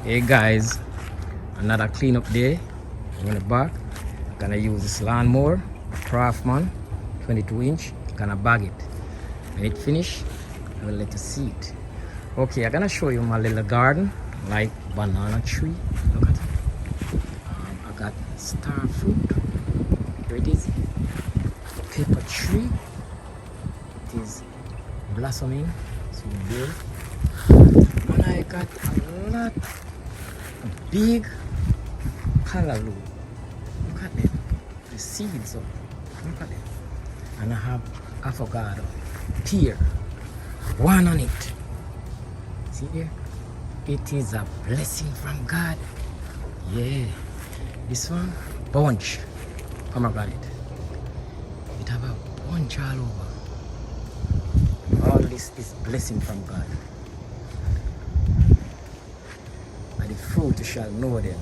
Hey guys, another cleanup day. I'm in the back. Gonna use this lawnmower, Craftman, 22-inch. Gonna bag it. When it finish, I will let you see it. Okay, I'm gonna show you my little garden, like banana tree. Look at it. I got star fruit. Here it is. Pepper tree. It is blossoming. So big. And I got a lot big callaloo. Look at them. The seeds up. Look at them. And I have avocado, pear, one on it. See here? It is a blessing from God. Yeah. This one, bunch. Pomegranate. It have a bunch all over. All this is blessing from God. By the fruit you shall know them.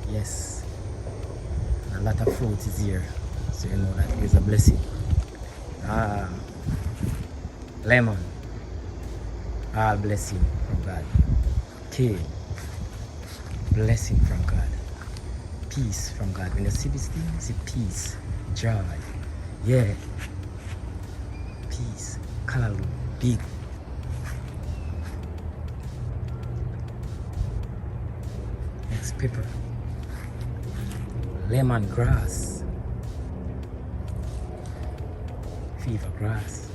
Yes. A lot of fruit is here. So you know that it is a blessing. Lemon. All blessing from God. Kale. Blessing from God. Peace from God. When you see this thing, you see peace. Joy. Yeah. Peace. Callaloo. Big. Next pepper. Lemon grass. Fever grass.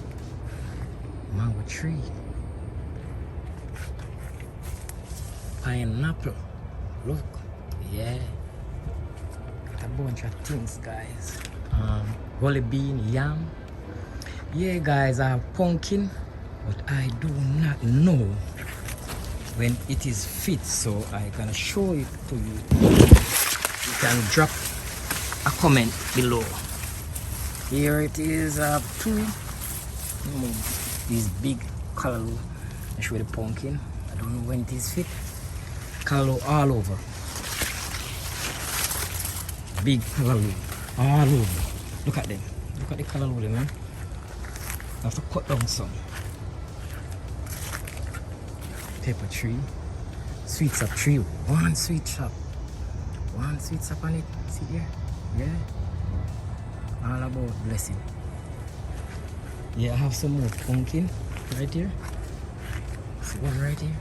Mango tree. Pineapple. Look. Yeah. Got a bunch of things, guys. Holly bean, yam. Yeah, guys, I have pumpkin, but I do not know when it is fit, so I'm gonna show it to you. You can drop a comment below. Here it is, two. These big callaloo. I show you the pumpkin. I don't know when it is fit. Callaloo all over. Big callaloo all over. Look at them. Look at the callaloo, man. I have to cut down some. Pepper tree. Sweet sap tree. One sweet sap. One sweet sap on it. See there? Yeah. All about blessing. Yeah, I have some more pumpkin right here. See one right here.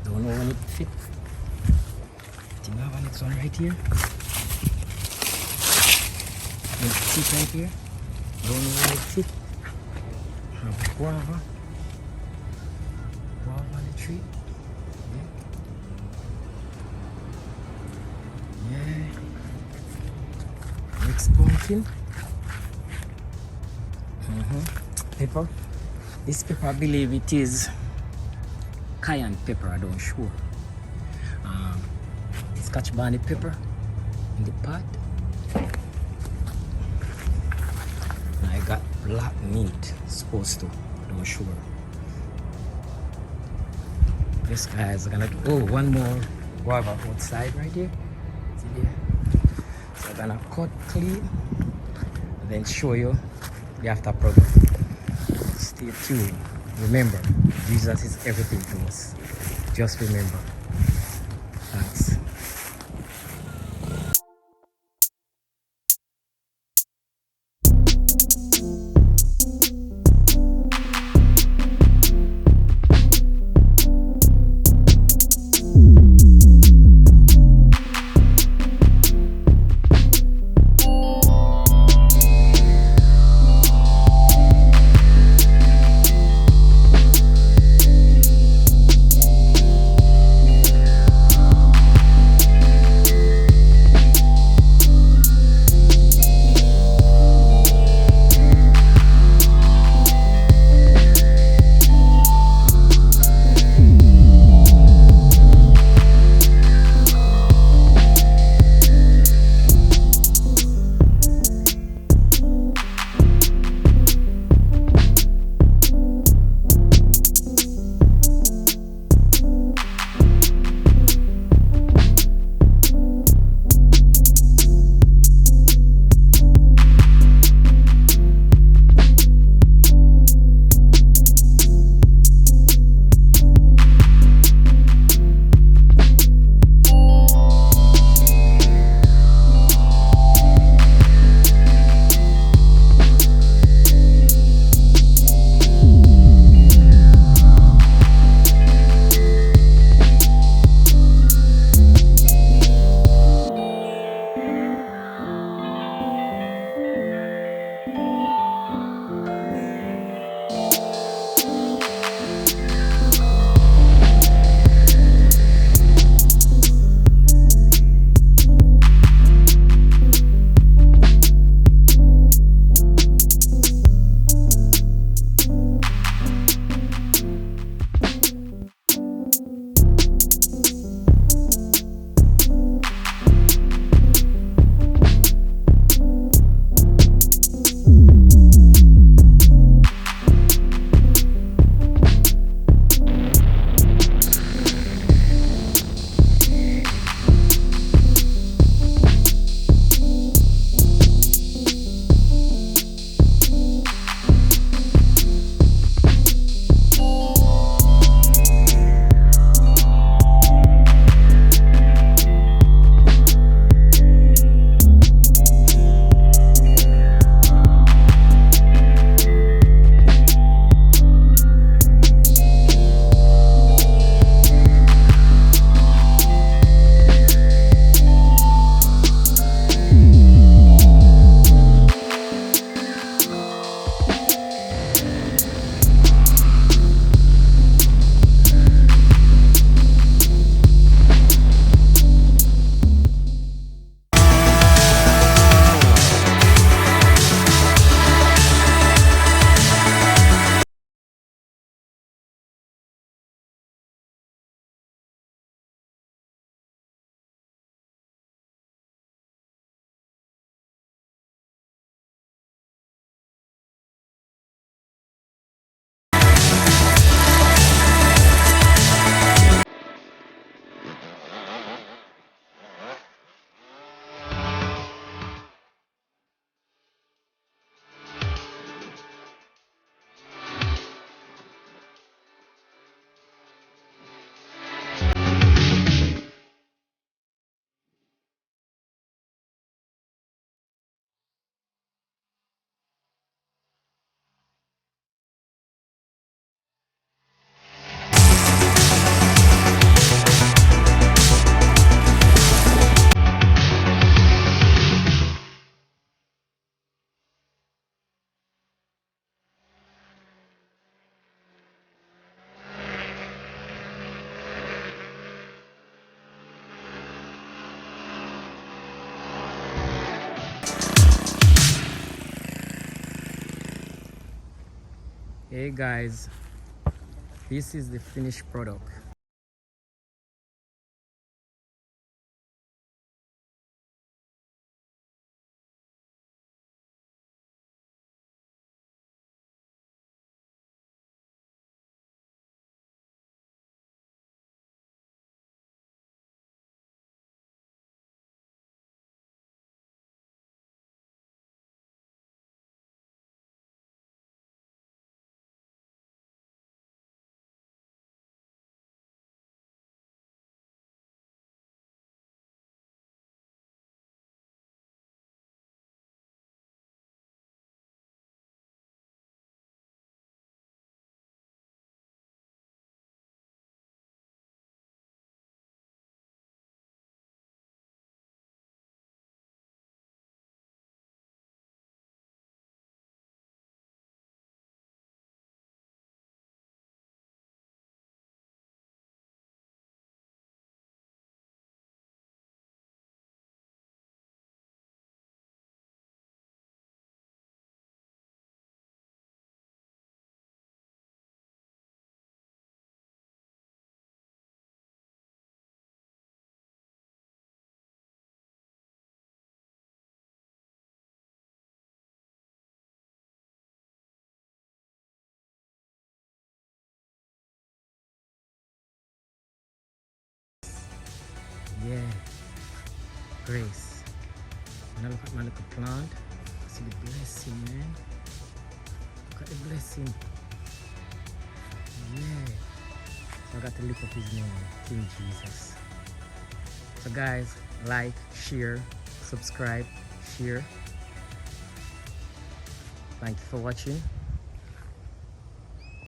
Don't know when it fit. I think I have a next one right here. And it right here. Don't know when it fit. I have guava. Guava on the tree. Yeah. Next pumpkin. Pepper. This pepper, I believe it is cayenne pepper, I don't sure. Scotch bonnet pepper in the pot. And I got black meat, supposed to, I don't sure. This guys are gonna do, oh, one more guava outside right here. See there? So I'm gonna cut clean and then show you the after product. Stay tuned. Remember, Jesus is everything to us. Just remember. Thanks. Hey guys, this is the finished product. Yeah, grace. When I look at my little plant, I see the blessing, man. Look at the blessing. Yeah. So I got to lift up his name, King Jesus. So guys, like, share, subscribe, share. Thank you for watching.